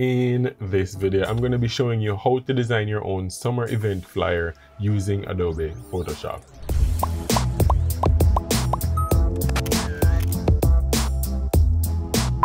In this video, I'm going to be showing you how to design your own summer event flyer using Adobe Photoshop.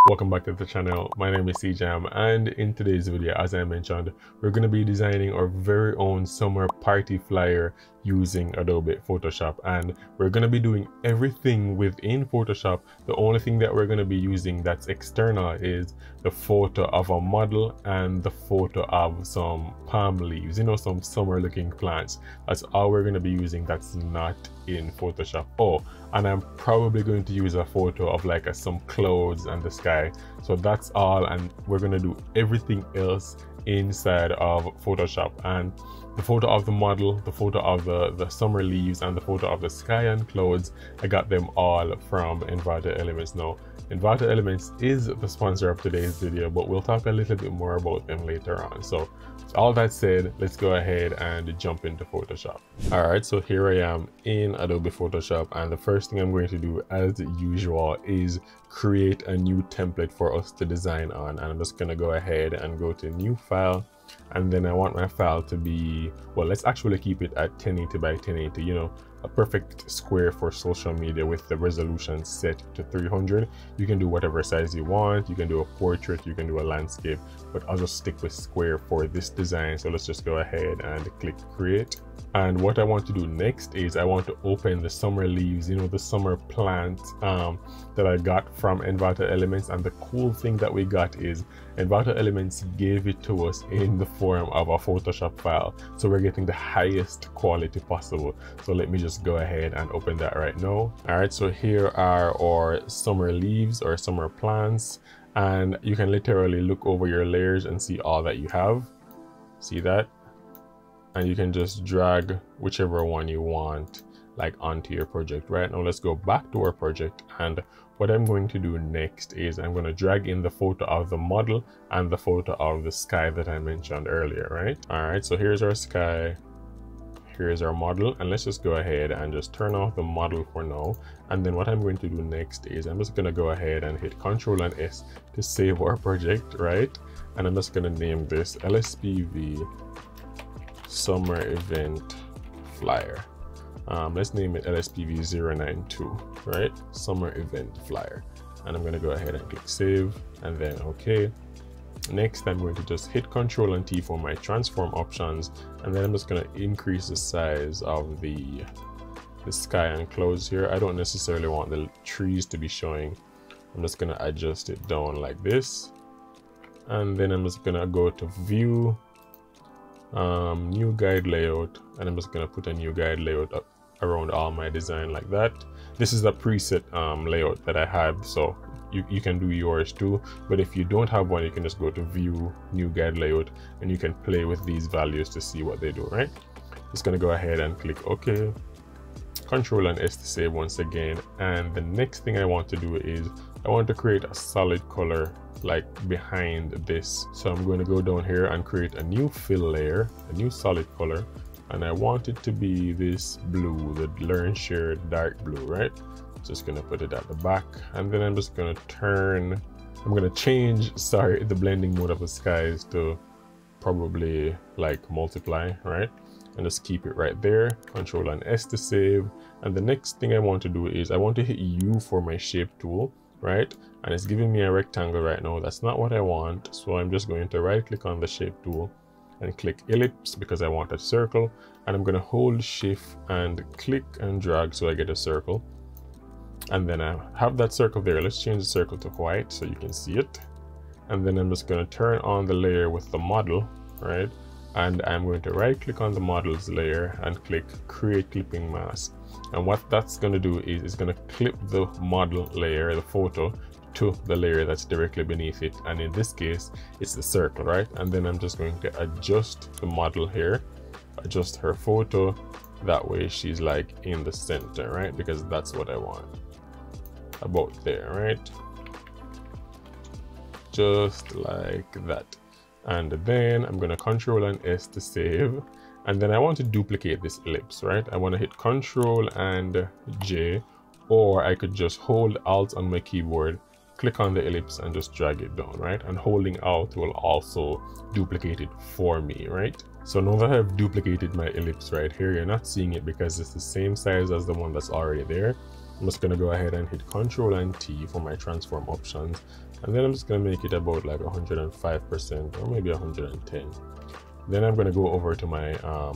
Welcome back to the channel. My name is Cjam, and in today's video, as I mentioned, we're going to be designing our very own summer party flyer using Adobe Photoshop, and we're going to be doing everything within Photoshop. The only thing that we're going to be using that's external is the photo of a model and the photo of some palm leaves, some summer looking plants. That's all we're going to be using that's not in Photoshop. Oh, and I'm probably going to use a photo of like some clouds and the sky. So that's all, and we're going to do everything else inside of Photoshop. And the photo of the model, the photo of the summer leaves, and the photo of the sky and clouds, I got them all from Envato Elements. Now, Envato Elements is the sponsor of today's video, but we'll talk a little bit more about them later on. So all that said, let's go ahead and jump into Photoshop. All right, so here I am in Adobe Photoshop, and the first thing I'm going to do, as usual, is create a new template for us to design on. And I'm just going to go ahead and go to New File, and then I want my file to be, well, let's actually keep it at 1080 by 1080, a perfect square for social media with the resolution set to 300. You can do whatever size you want. You can do a portrait, you can do a landscape, but I'll just stick with square for this design. So let's just go ahead and click create. And what I want to do next is I want to open the summer leaves, the summer plant that I got from Envato Elements. And the cool thing that we got is Envato Elements gave it to us in the form of a Photoshop file. So we're getting the highest quality possible. So let me just go ahead and open that right now. All right, so here are our summer leaves or summer plants. And you can literally look over your layers and see all that you have. See that? And you can just drag whichever one you want like onto your project. Right now, let's go back to our project, and what I'm going to do next is I'm going to drag in the photo of the model and the photo of the sky that I mentioned earlier. Right, all right, so here's our sky, here's our model, and let's just go ahead and just turn off the model for now. And then what I'm going to do next is I'm just going to go ahead and hit Ctrl and S to save our project, right? And I'm just going to name this LSPV Summer Event Flyer. Let's name it LSPV 092, right? Summer Event Flyer. And I'm going to go ahead and click save, and then okay. Next, I'm going to just hit Ctrl and T for my transform options, and then I'm just going to increase the size of the sky and clouds here. I don't necessarily want the trees to be showing. I'm just going to adjust it down like this, and then I'm just going to go to view, new guide layout, and I'm just going to put a new guide layout up around all my design like that. This is a preset layout that I have, so you can do yours too, but if you don't have one, you can just go to view, new guide layout, and you can play with these values to see what they do. Right, just going to go ahead and click OK, Ctrl and S to save once again. And the next thing I want to do is I want to create a solid color like behind this. So I'm going to go down here and create a new fill layer, a new solid color, and I want it to be this blue, the learn share dark blue. Right, just gonna put it at the back, and then I'm just gonna change the blending mode of the skies to probably like multiply, right? And just keep it right there. Ctrl and S to save. And the next thing I want to do is I want to hit U for my shape tool, right? And it's giving me a rectangle right now. That's not what I want, so I'm just going to right click on the shape tool and click ellipse because I want a circle, and I'm going to hold shift and click and drag so I get a circle. And then I have that circle there. Let's change the circle to white so you can see it. And then I'm just going to turn on the layer with the model, right? And I'm going to right click on the models layer and click create clipping mask. And what that's going to do is it's going to clip the model layer, the photo, to the layer that's directly beneath it, and in this case it's the circle, right? And then I'm just going to adjust the model here, adjust her photo, that way she's like in the center, right? Because that's what I want, about there, right? Just like that. And then I'm going to Ctrl and S to save, and then I want to duplicate this ellipse, right? I want to hit Ctrl and J, or I could just hold Alt on my keyboard click on the ellipse and just drag it down, right? And holding Alt will also duplicate it for me, right? So now that I've duplicated my ellipse right here, you're not seeing it because it's the same size as the one that's already there. I'm just gonna go ahead and hit Ctrl and T for my transform options, and then I'm just gonna make it about like 105% or maybe 110. Then I'm gonna go over to my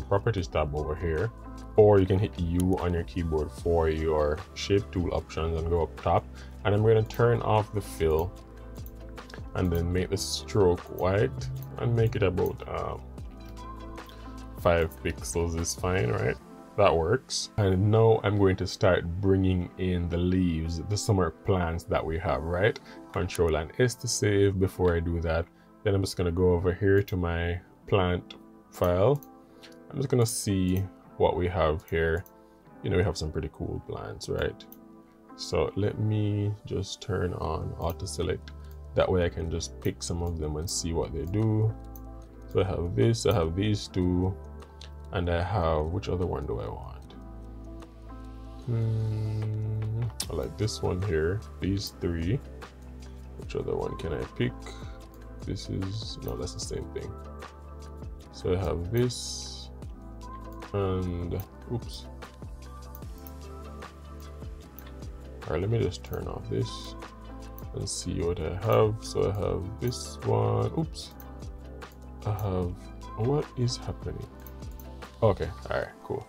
properties tab over here, or you can hit U on your keyboard for your shape tool options and go up top, and I'm gonna turn off the fill and then make the stroke white and make it about 5 pixels is fine, right? That works. And now I'm going to start bringing in the leaves, the summer plants that we have, right? Control and S to save. Before I do that, then I'm just gonna go over here to my plant file. I'm just gonna see what we have here. You know, we have some pretty cool plants, right? So let me just turn on auto select. That way I can just pick some of them and see what they do. So I have this, I have these two, and I have, which other one do I want? I like this one here, these three. Which other one can I pick? This is, no, that's the same thing. So I have this, and oops. All right, let me just turn off this and see what I have. So I have this one, oops. I have, what is happening? Okay, all right, cool.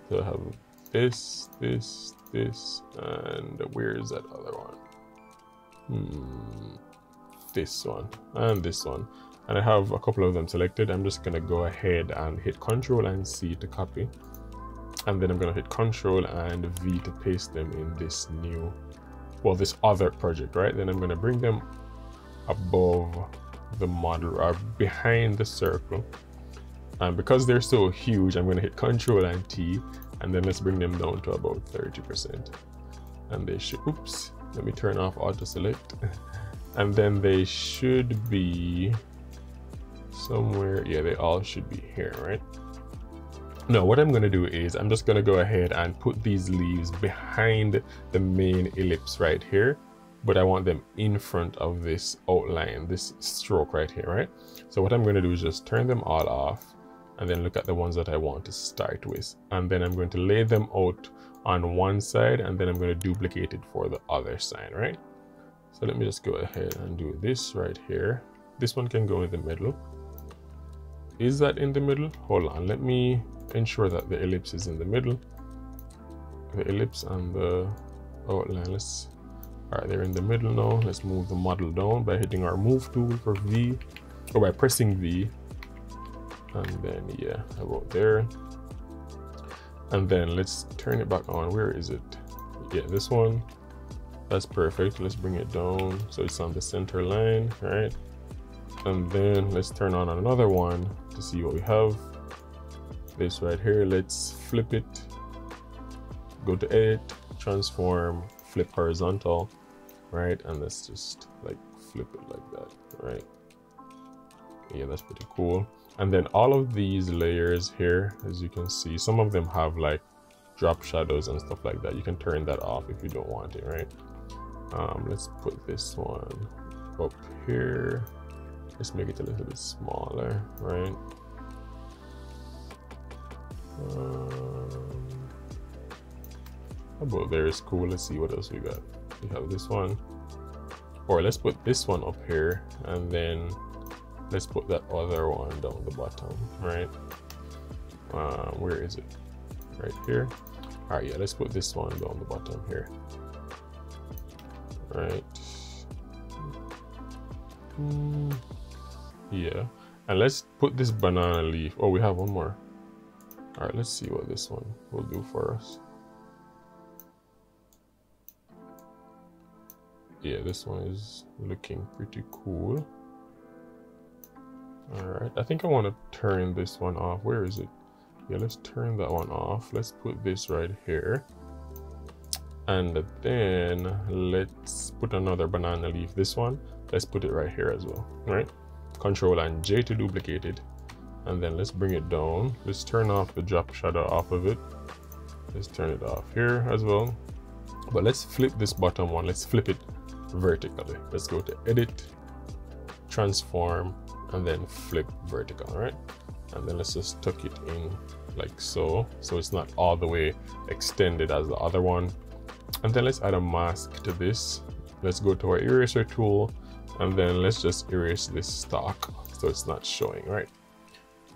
So I have this, this, this, and where is that other one? This one and this one. And I have a couple of them selected. I'm just gonna go ahead and hit Ctrl and C to copy. And then I'm gonna hit Ctrl and V to paste them in this new, well, this other project, right? Then I'm gonna bring them above the model or behind the circle. And because they're so huge, I'm going to hit Ctrl and T, and then let's bring them down to about 30%. And they should, oops, let me turn off auto select. And then they should be somewhere, yeah, they all should be here, right? Now what I'm going to do is I'm just going to go ahead and put these leaves behind the main ellipse right here, but I want them in front of this outline, this stroke right here, right? So what I'm going to do is just turn them all off and then look at the ones that I want to start with. And then I'm going to lay them out on one side, and then I'm going to duplicate it for the other side, right? So let me just go ahead and do this right here. This one can go in the middle. Is that in the middle? Hold on, let me ensure that the ellipse is in the middle. The ellipse and the outline, all right, they're in the middle now. Let's move the model down by hitting our move tool for V, or by pressing V. And then, yeah, about there. And then let's turn it back on. Where is it? Yeah, this one. That's perfect. Let's bring it down so it's on the center line, right? And then let's turn on another one to see what we have. This right here, let's flip it. Go to edit, transform, flip horizontal, right? And let's just like flip it like that, right? Yeah, that's pretty cool. And then all of these layers here, as you can see, some of them have like drop shadows and stuff like that. You can turn that off if you don't want it, right? Let's put this one up here. Let's make it a little bit smaller, right? About there is cool. Let's see what else we got. We have this one, or let's put this one up here, and then let's put that other one down the bottom, right? Where is it? Right here. All right, yeah, let's put this one down the bottom here, right? Yeah, and let's put this banana leaf. Oh, we have one more. All right, let's see what this one will do for us. Yeah, this one is looking pretty cool. All right, I think I want to turn this one off. Where is it? Yeah, let's turn that one off. Let's put this right here. And then let's put another banana leaf. This one, let's put it right here as well, right? Control and J to duplicate it. And then let's bring it down. Let's turn off the drop shadow off of it. Let's turn it off here as well. But let's flip this bottom one. Let's flip it vertically. Let's go to edit, transform, and then flip vertical, right? And then let's just tuck it in like so, so it's not all the way extended as the other one. And then let's add a mask to this. Let's go to our eraser tool, and then let's just erase this stock so it's not showing, right?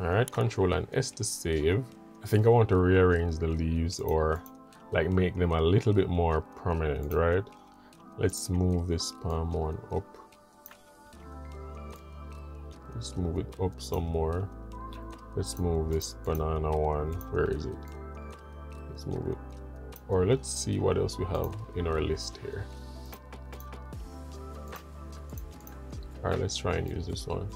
All right, Control and S to save. I think I want to rearrange the leaves or like make them a little bit more prominent, right? Let's move this palm one up. Let's move it up some more. Let's move this banana one. Where is it? Let's move it. Or let's see what else we have in our list here. All right, let's try and use this one.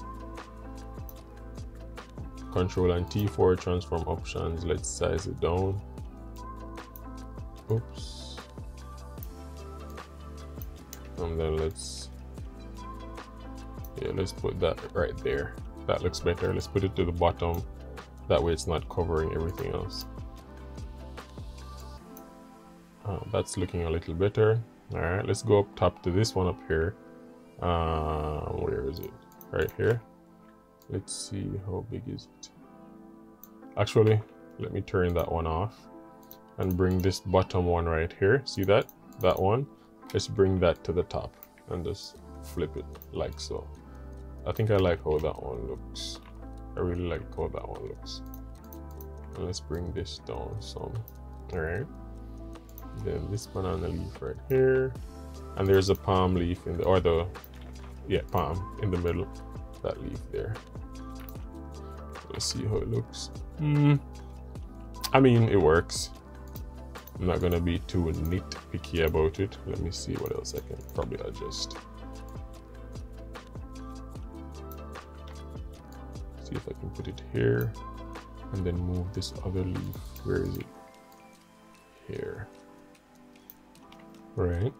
Control and T for transform options. Let's size it down. Oops. And then let's put that right there. That looks better. Let's put it to the bottom. That way it's not covering everything else. That's looking a little better. All right, let's go up top to this one up here. Where is it? Right here. Let's see, how big is it? Actually, let me turn that one off and bring this bottom one right here. See that? That one. Let's bring that to the top and just flip it like so. I think I like how that one looks. I really like how that one looks. And let's bring this down some. All right. Then this banana leaf right here. And there's a palm leaf in the, or the, yeah, palm in the middle. That leaf there. Let's see how it looks. I mean, it works. I'm not gonna be too nitpicky about it. Let me see what else I can probably adjust. See if I can put it here and then move this other leaf. Where is it? Here. Right.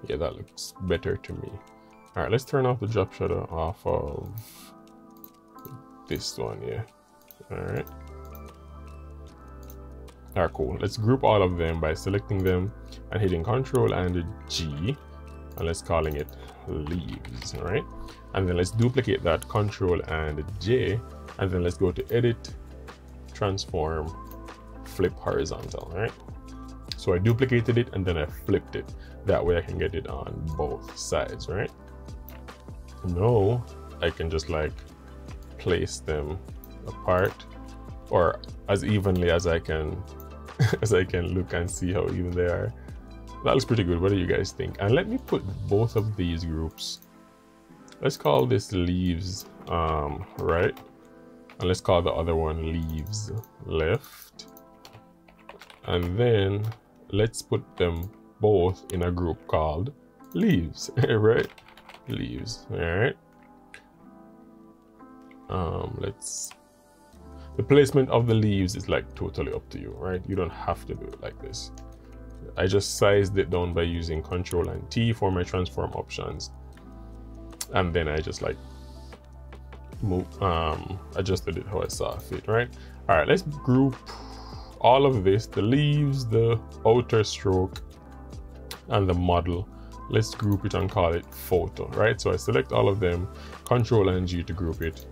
Yeah, that looks better to me. All right, let's turn off the drop shadow off of this one. Yeah. All right. All right, cool. Let's group all of them by selecting them and hitting Control and G, and let's calling it leaves. All right. And then let's duplicate that, Control and J, and then let's go to edit, transform, flip horizontal. All right. So I duplicated it and then I flipped it. That way I can get it on both sides, right? Now I can just like place them apart or as evenly as I can look and see how even they are. That looks pretty good. What do you guys think? And let me put both of these groups. Let's call this leaves right, and let's call the other one leaves left, and then let's put them both in a group called leaves. Right, leaves. All right. The placement of the leaves is like totally up to you, right? You don't have to do it like this. I just sized it down by using Control and T for my transform options, and then I just like adjusted it how I saw fit, right? All right, let's group all of this, the leaves, the outer stroke, and the model. Let's group it and call it photo, right? So I select all of them, Control and G to group it.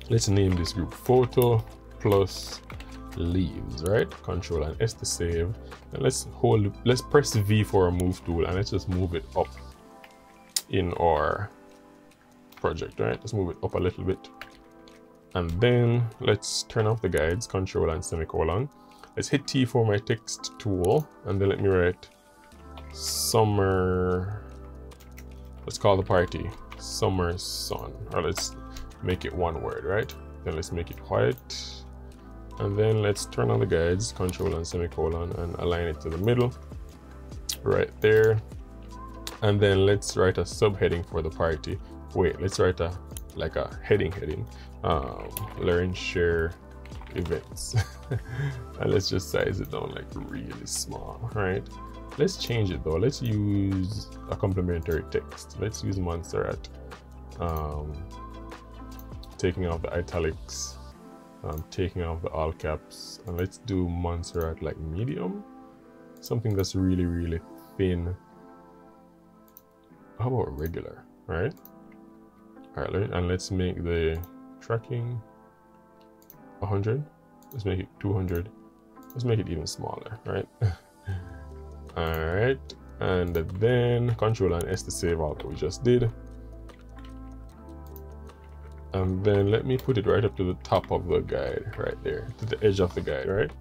Let's name this group photo plus leaves, right? Control and S to save, and let's press V for a move tool, and let's just move it up in our project, right? Let's move it up a little bit, and then let's turn off the guides, Control and semicolon. Let's hit T for my text tool, and then let me write summer. Let's call the party summer sun, or let's make it one word, right? Then let's make it white, and then let's turn on the guides, Control and semicolon, and align it to the middle right there. And then let's write a subheading for the party. Wait, let's write a heading learn, share, events. And let's just size it down like really small, right? Let's change it though. Let's use a complementary text. Let's use Montserrat, taking off the italics, taking off the all caps, and let's do Montserrat like medium, something that's really thin. how about regular, right? All right, and let's make the tracking 100. Let's make it 200. Let's make it even smaller, right? All right, and then Control and S to save all that we just did. And then let me put it right up to the top of the guide, right there, to the edge of the guide, right?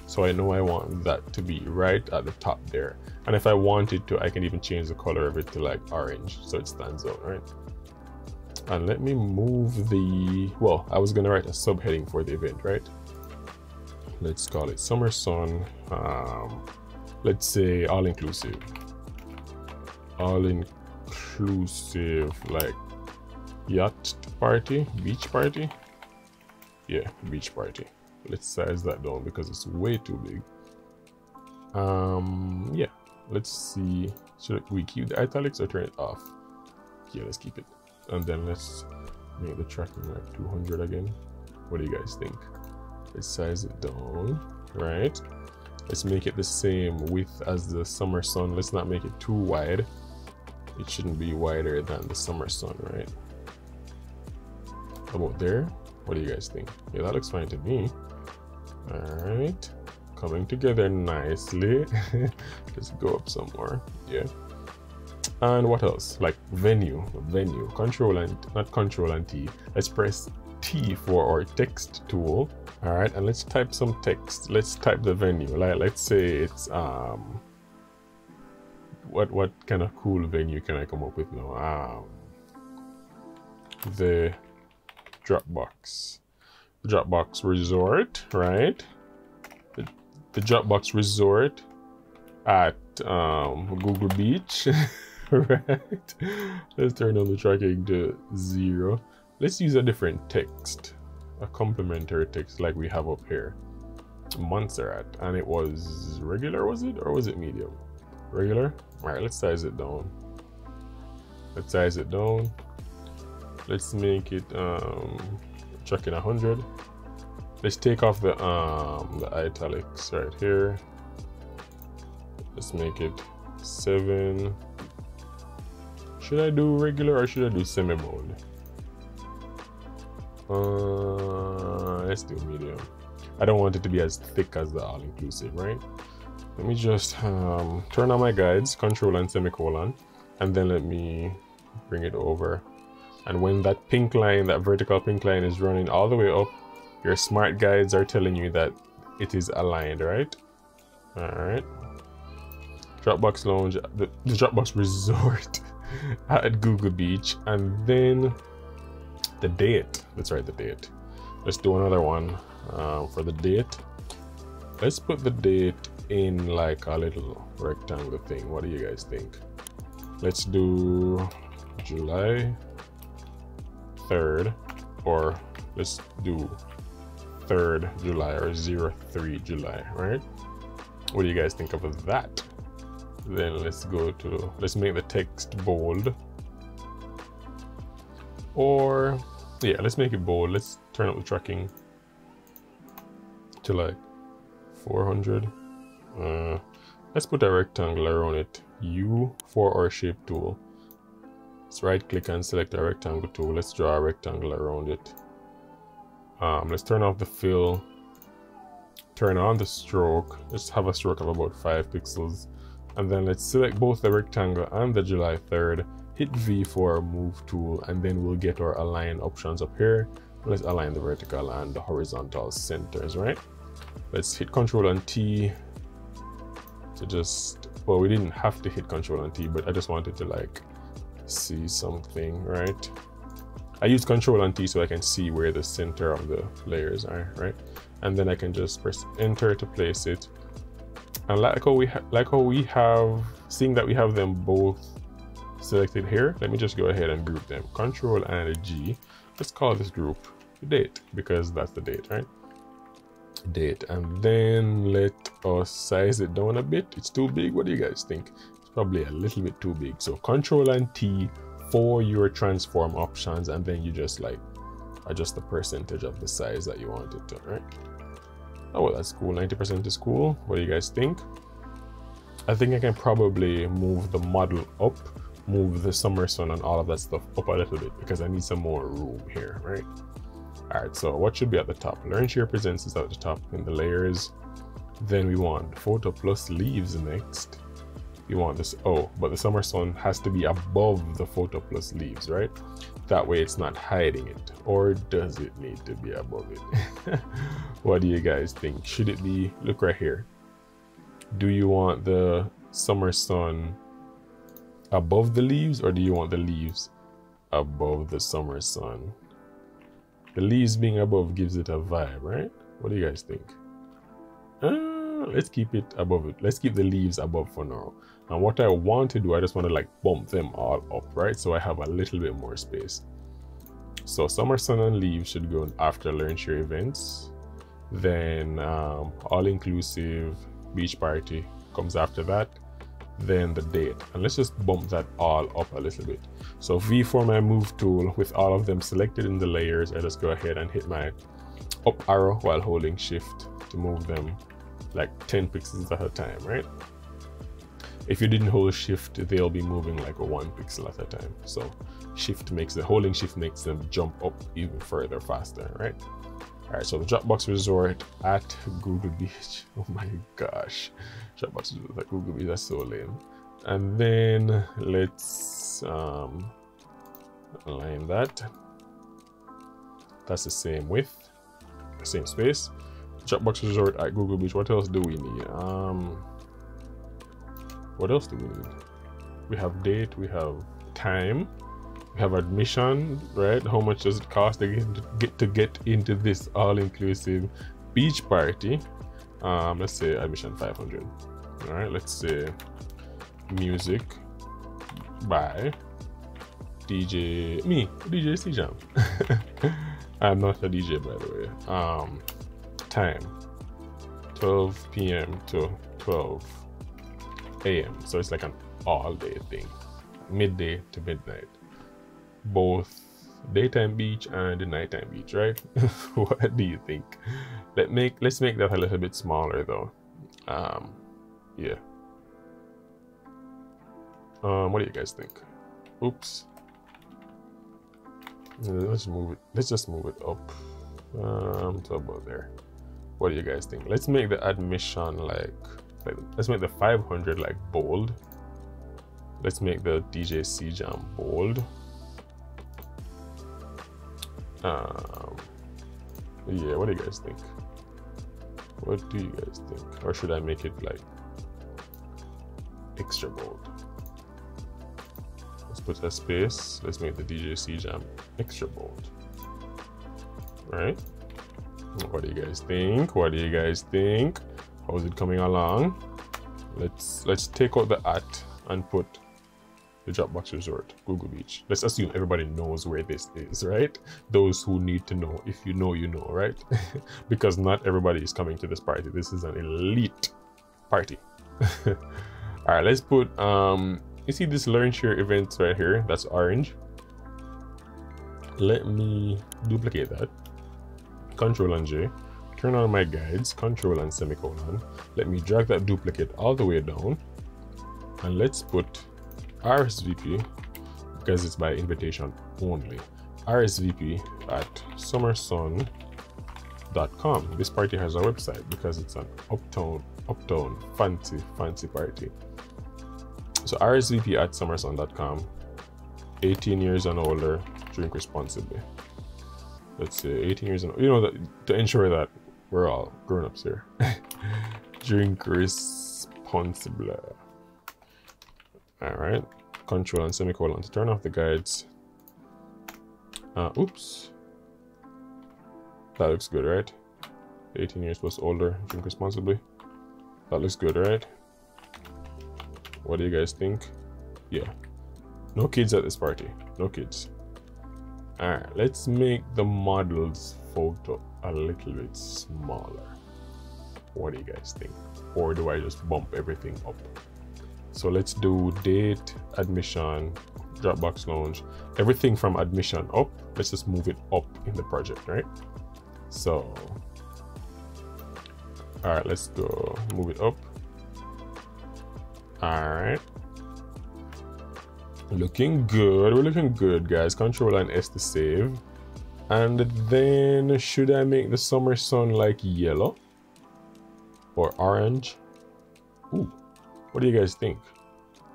So I know I want that to be right at the top there. And if I wanted to, I can even change the color of it to like orange so it stands out, right? And let me move the, well, I was gonna write a subheading for the event, right? Let's call it Summer Sun. Let's say all inclusive. All inclusive, like yacht party, beach party. Yeah, beach party. Let's size that down because it's way too big. Yeah, let's see. Should we keep the italics or turn it off? Yeah, let's keep it. And then let's make the tracking like 200 again. What do you guys think? Let's size it down, right? Let's make it the same width as the Summer Sun. Let's not make it too wide. It shouldn't be wider than the Summer Sun, right? About there? What do you guys think? Yeah, that looks fine to me. All right, coming together nicely. Let's go up some more. Yeah. And what else? Like venue, Control and not Control and T. Let's press T for our text tool. All right, and let's type some text. Let's type the venue. Like, let's say it's what kind of cool venue can I come up with now? The Dropbox Resort, right? The Dropbox Resort at Google Beach. Right, let's turn on the tracking to 0. Let's use a different text, a complementary text like we have up here. Montserrat, and it was regular, was it, or was it medium? Regular. All right, let's size it down. Let's make it tracking 100. Let's take off the italics right here. Let's make it 7. Should I do regular or should I do semi-bold? Let's do medium. I don't want it to be as thick as the all-inclusive, right? Let me just turn on my guides, Control and semicolon, and then let me bring it over. And when that pink line, that vertical pink line is running all the way up, your smart guides are telling you that it is aligned, right? All right. Dropbox Lounge, the Dropbox Resort at Google Beach, and then the date. Let's write the date. Let's do another one for the date. Let's put the date in like a little rectangle thing. What do you guys think? Let's do July 3rd, or let's do 3rd July or 03 July, right? What do you guys think of that? Then let's make the text bold, or yeah, let's make it bold. Let's turn up the tracking to like 400. Let's put a rectangle around it. U for our shape tool. Let's right click and select a rectangle tool. Let's draw a rectangle around it. Let's turn off the fill, turn on the stroke. Let's have a stroke of about 5 pixels. And then let's select both the rectangle and the July 3rd, hit V for our move tool, and then we'll get our align options up here. Let's align the vertical and the horizontal centers, right? Let's hit Control and T to just, well, we didn't have to hit Control and T, but I just wanted to like see something, right? I use Control and T so I can see where the center of the layers are, right? And then I can just press Enter to place it. And like how we have, seeing that we have them both selected here, let me just go ahead and group them. Control and G. Let's call this group date, because that's the date, right? Date. And then let us size it down a bit. It's too big. What do you guys think? It's probably a little bit too big. So Control and T for your transform options, and then you just like adjust the percentage of the size that you want it to, right? Oh, well, that's cool. 90% is cool. What do you guys think? I think I can probably move the model up move the summer sun and all of that stuff up a little bit because I need some more room here, right? All right, so what should be at the top? Learn Share Presents is at the top in the layers. Then we want photo plus leaves next. You want this, oh, but the summer sun has to be above the photo plus leaves, right? That way it's not hiding it. Or does it need to be above it? What do you guys think? Should it be, look right here. Do you want the summer sun above the leaves, or do you want the leaves above the summer sun? The leaves being above gives it a vibe, right? What do you guys think? Let's keep it above it. Let's keep the leaves above for now. And what I want to do, I just want to like bump them all up, right? So I have a little bit more space. So summer sun and leaves should go after Learn Share events. Then all-inclusive beach party comes after that. Then the date, and let's just bump that all up a little bit. So V for my move tool with all of them selected in the layers. I just go ahead and hit my up arrow while holding shift to move them like 10 pixels at a time, right? If you didn't hold shift, they'll be moving like 1 pixel at a time. So shift makes the holding shift makes them jump up even further faster, right? All right, so the Dropbox Resort at Google Beach. Oh my gosh, Dropbox Resort at Google Beach, that's so lame. And then let's align that. That's the same width, same space. Dropbox Resort at Google Beach. What else do we need? What else do we need? We have date, we have time, we have admission, right? How much does it cost to get into this all-inclusive beach party? Let's say admission 500. All right, let's say music by DJ Cjam. I'm not a DJ, by the way. Time 12 p.m. to 12 a.m. So it's like an all-day thing, midday to midnight, both daytime beach and nighttime beach, right? What do you think? Let's make that a little bit smaller though. Yeah. What do you guys think? Oops. Let's move it. Let's just move it up to about there. What do you guys think? Let's make the admission like let's make the 500 like bold. Let's make the DJ Cjam bold. Yeah, what do you guys think? What do you guys think? Or should I make it like extra bold? Let's put a space. Let's make the DJ Cjam extra bold. Right? What do you guys think? What do you guys think? How's it coming along? Let's take out the at and put the Dropbox Resort, Google Beach. Let's assume everybody knows where this is, right? Those who need to know. If you know, you know, right? Because not everybody is coming to this party. This is an elite party. All right, let's put you see this Learn Share events right here? That's orange. Let me duplicate that. Control and J. Turn on my guides, Control and semicolon. Let me drag that duplicate all the way down. And let's put RSVP, because it's by invitation only. RSVP at summersun.com. This party has a website because it's an uptown fancy party. So RSVP at summersun.com. 18 years and older, drink responsibly. Let's say 18 years and older. You know, to ensure that we're all grown-ups here. Drink responsibly. All right. Control and semicolon to turn off the guides. Oops. That looks good, right? 18 years plus older, drink responsibly. That looks good, right? What do you guys think? Yeah. No kids at this party. No kids. All right. Let's make the model's photo a little bit smaller. What do you guys think? Or do I just bump everything up? So let's do date, admission, Dropbox Lounge, everything from admission up. Let's just move it up in the project, right? So, all right, let's go move it up. All right. Looking good. We're looking good, guys. Control and S to save. And then should I make the summer sun like yellow or orange? Ooh, what do you guys think?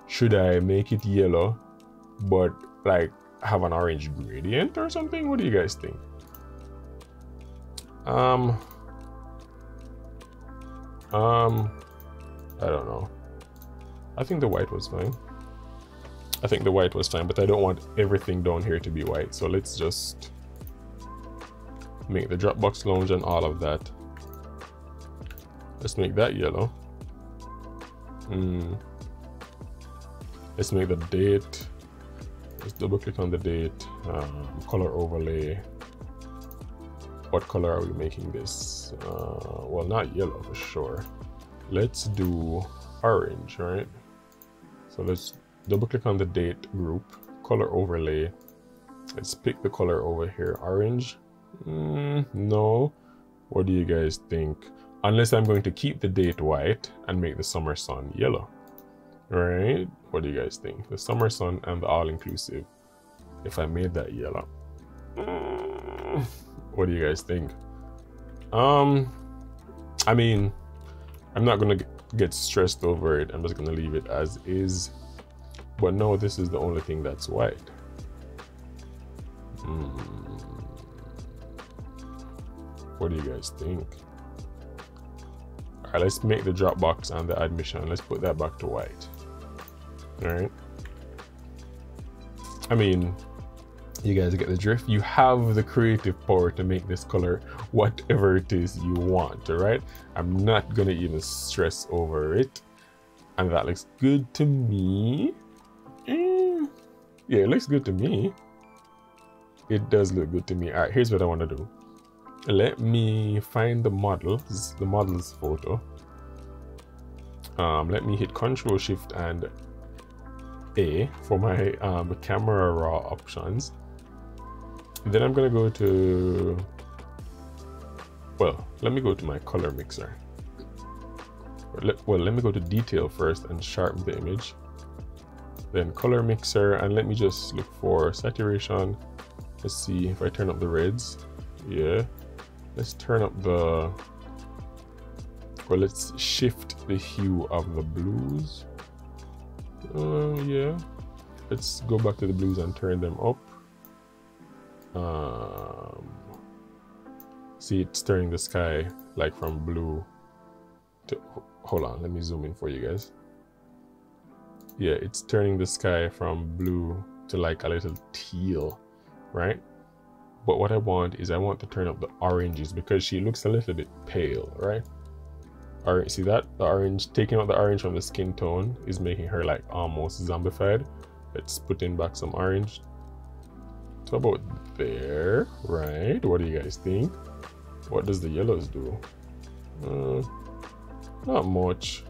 Should I make it yellow but like have an orange gradient or something? What do you guys think? I don't know. I think the white was fine. I think the white was fine, but I don't want everything down here to be white. So let's just make the Dropbox lounge and all of that. Let's make that yellow. Let's make the date. Let's double click on the date. Color overlay. What color are we making this? Well, not yellow for sure. Let's do orange, right? So let's double click on the date group, color overlay. Let's pick the color over here, orange. No. What do you guys think? Unless I'm going to keep the date white and make the summer sun yellow, right? What do you guys think? The summer sun and the all-inclusive, if I made that yellow. What do you guys think? I mean, I'm not gonna get stressed over it. I'm just gonna leave it as is. But no, this is the only thing that's white. What do you guys think? All right, let's make the Dropbox and the admission. Let's put that back to white. All right. I mean, you guys get the drift. You have the creative power to make this color whatever it is you want, all right? I'm not gonna even stress over it. And that looks good to me. Yeah, it looks good to me. It does look good to me. All right, here's what I want to do. Let me find the model's photo. Let me hit Control Shift and A for my camera raw options. Then I'm gonna go to, well, let me go to my color mixer. Let me go to detail first and sharpen the image. Then color mixer, and let me just look for saturation. Let's see if I turn up the reds. Yeah. Let's turn up the, well, let's shift the hue of the blues. Yeah. Let's go back to the blues and turn them up. See, it's turning the sky like from blue to, hold on, let me zoom in for you guys. Yeah, it's turning the sky from blue to like a little teal, right? But what I want is I want to turn up the oranges because she looks a little bit pale, right? All right, see that? The orange, taking out the orange from the skin tone is making her like almost zombified. Let's put in back some orange. So about there, right? What do you guys think? What does the yellows do? Not much.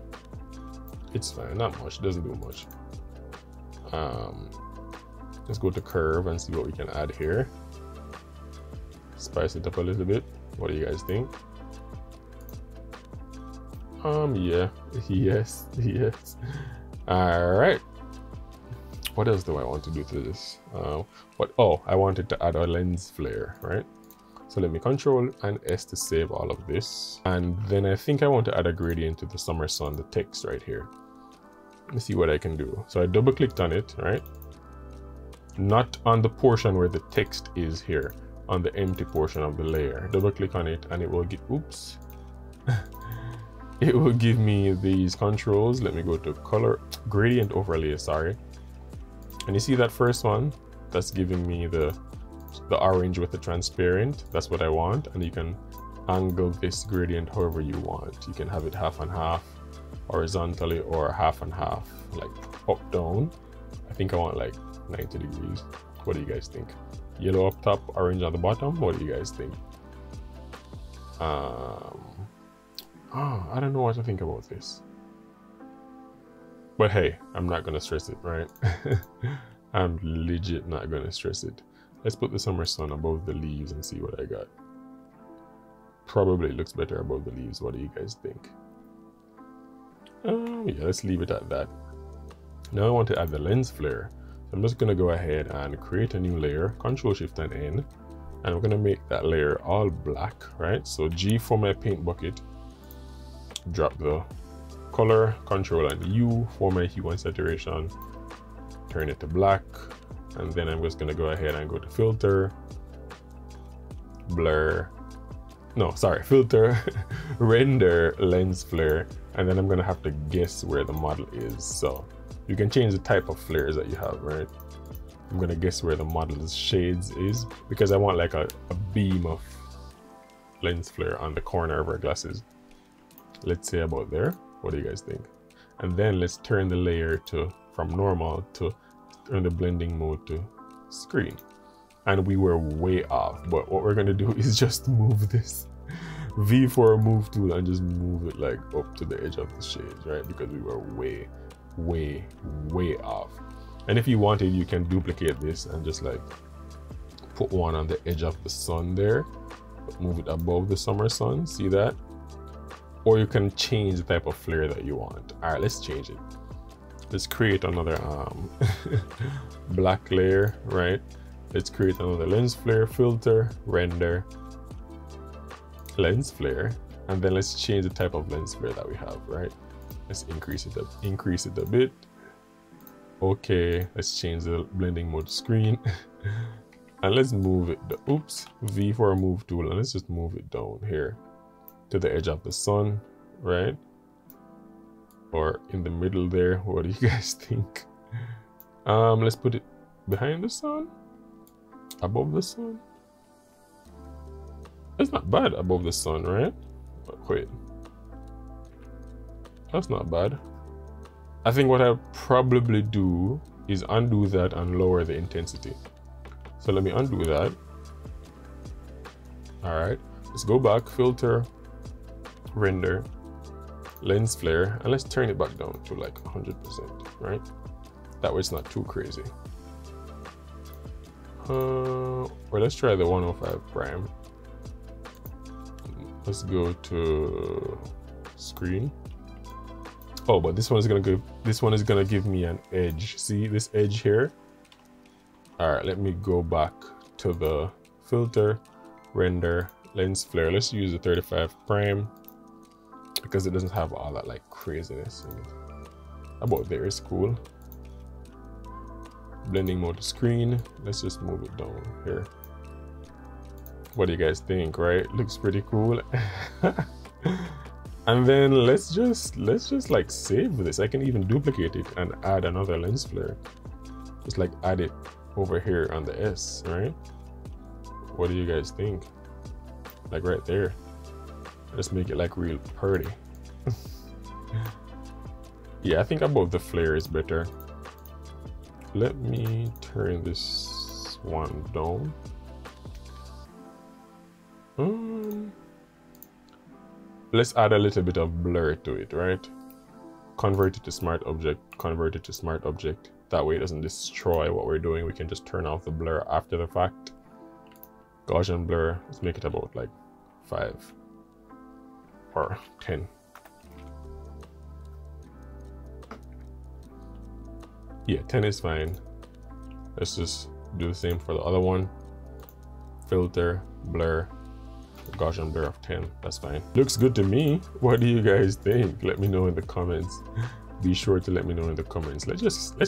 It's fine, not much, doesn't do much. Let's go to curve and see what we can add here. Spice it up a little bit. What do you guys think? Yeah, yes. All right. What else do I want to do to this? Oh, I wanted to add a lens flare, right? So let me Control and S to save all of this. And then I think I want to add a gradient to the summer sun, the text right here. Let me see what I can do. So I double clicked on it, right? Not on the portion where the text is here, on the empty portion of the layer. Double click on it and it will get, oops. It will give me these controls. Let me go to color, gradient overlay, sorry. And you see that first one? That's giving me the orange with the transparent. That's what I want. And you can angle this gradient however you want. You can have it half and half, horizontally, or half and half, like up down. I think I want like 90 degrees. What do you guys think? Yellow up top, orange on the bottom. What do you guys think? I don't know what to think about this. But hey, I'm not gonna stress it, right? I'm legit not gonna stress it. Let's put the summer sun above the leaves and see what I got. Probably looks better above the leaves. What do you guys think? Yeah, let's leave it at that. Now I want to add the lens flare. I'm just gonna go ahead and create a new layer, Control Shift and N, and we're gonna make that layer all black, right? So G for my paint bucket, drop the color, Control and U for my hue and saturation, turn it to black, and then I'm just gonna go ahead and go to filter, blur, no, sorry, filter, render, lens flare, and then I'm gonna have to guess where the model is. So you can change the type of flares that you have, right? I'm gonna guess where the model's shades is because I want like a beam of lens flare on the corner of our glasses. Let's say about there. What do you guys think? And then let's turn the layer to from normal to turn the blending mode to screen. And we were way off, but what we're gonna do is just move this V for a move tool and just move it like up to the edge of the shades, right? Because we were way off. And if you wanted, you can duplicate this and just like put one on the edge of the sun there, move it above the summer sun, see that? Or you can change the type of flare that you want. All right, let's change it. Let's create another black layer, right? Let's create another lens flare, filter, render, lens flare, and then let's change the type of lens flare that we have, right? Let's increase it a bit. Okay, let's change the blending mode to screen. And let's move it, V for a move tool, and let's just move it down here to the edge of the sun, right? Or in the middle there. What do you guys think? Let's put it behind the sun, above the sun. It's not bad above the sun, right? But wait, that's not bad. I think what I'll probably do is undo that and lower the intensity. So let me undo that. All right, let's go back, filter, render, lens flare, and let's turn it back down to like 100%, right? That way it's not too crazy. Well, let's try the 105 prime. Let's go to screen. Oh, but this one is gonna give me an edge. See this edge here? All right, let me go back to the filter, render, lens flare. Let's use the 35 prime because it doesn't have all that like craziness in it. About there is cool. Blending mode to screen. Let's just move it down here. What do you guys think, right? Looks pretty cool. And then let's just like save this. I can even duplicate it and add another lens flare. Just like add it over here on the S, right? What do you guys think? Like right there. Let's make it like real pretty. Yeah, I think above the flare is better. Let me turn this one down. Let's add a little bit of blur to it, right? Convert it to smart object, convert it to smart object. That way it doesn't destroy what we're doing. We can just turn off the blur after the fact. Gaussian blur, let's make it about like 5 or 10. Yeah, 10 is fine. Let's just do the same for the other one. Filter, blur, Gaussian blur of 10, that's fine. Looks good to me. What do you guys think? Let me know in the comments. Be sure to let me know in the comments. Let's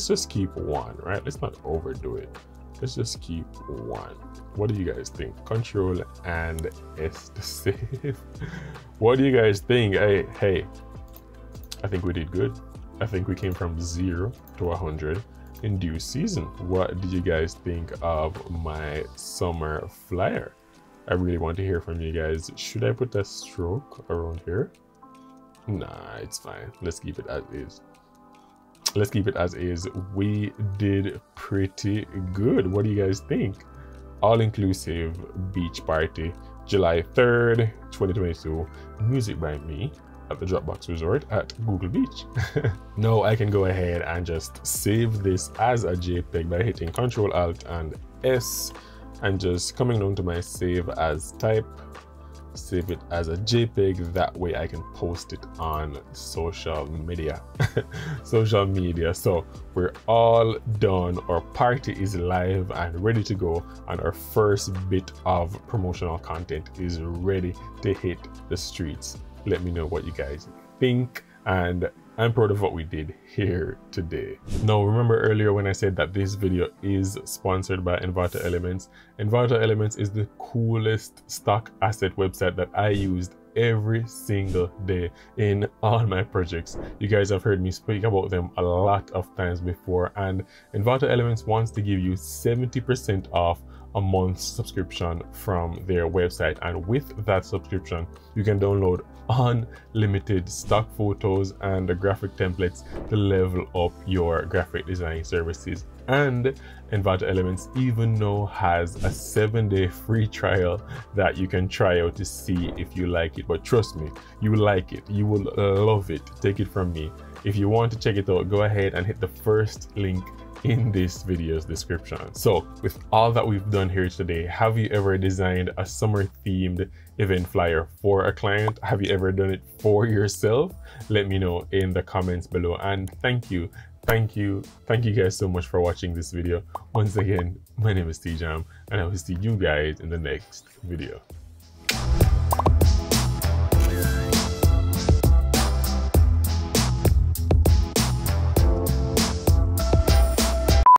just keep one, right? Let's not overdo it. Let's just keep one. What do you guys think? Control and S to save. What do you guys think? Hey, I think we did good. I think we came from 0 to 100 in due season. What did you guys think of my summer flyer? I really want to hear from you guys. Should I put a stroke around here? Nah, it's fine. Let's keep it as is. Let's keep it as is. We did pretty good. What do you guys think? All-inclusive beach party, July 3rd, 2022. Music by me at the Dropbox Resort at Google Beach. Now I can go ahead and just save this as a JPEG by hitting Ctrl Alt and S and just coming down to my save as type, save it as a JPEG. That way I can post it on social media. So we're all done. Our party is live and ready to go, and our first bit of promotional content is ready to hit the streets. Let me know what you guys think, and I'm proud of what we did here today. Now, remember earlier when I said that this video is sponsored by Envato Elements? Envato Elements is the coolest stock asset website that I used every single day in all my projects. You guys have heard me speak about them a lot of times before, and Envato Elements wants to give you 70% off a month's subscription from their website, and with that subscription you can download unlimited stock photos and graphic templates to level up your graphic design services. And Envato Elements even now has a 7-day free trial that you can try out to see if you like it. But trust me, you will like it, you will love it. Take it from me. If you want to check it out, go ahead and hit the first link in this video's description. So with all that we've done here today, have you ever designed a summer themed event flyer for a client? Have you ever done it for yourself? Let me know in the comments below. And thank you guys so much for watching this video. Once again, my name is Cjam, and I will see you guys in the next video.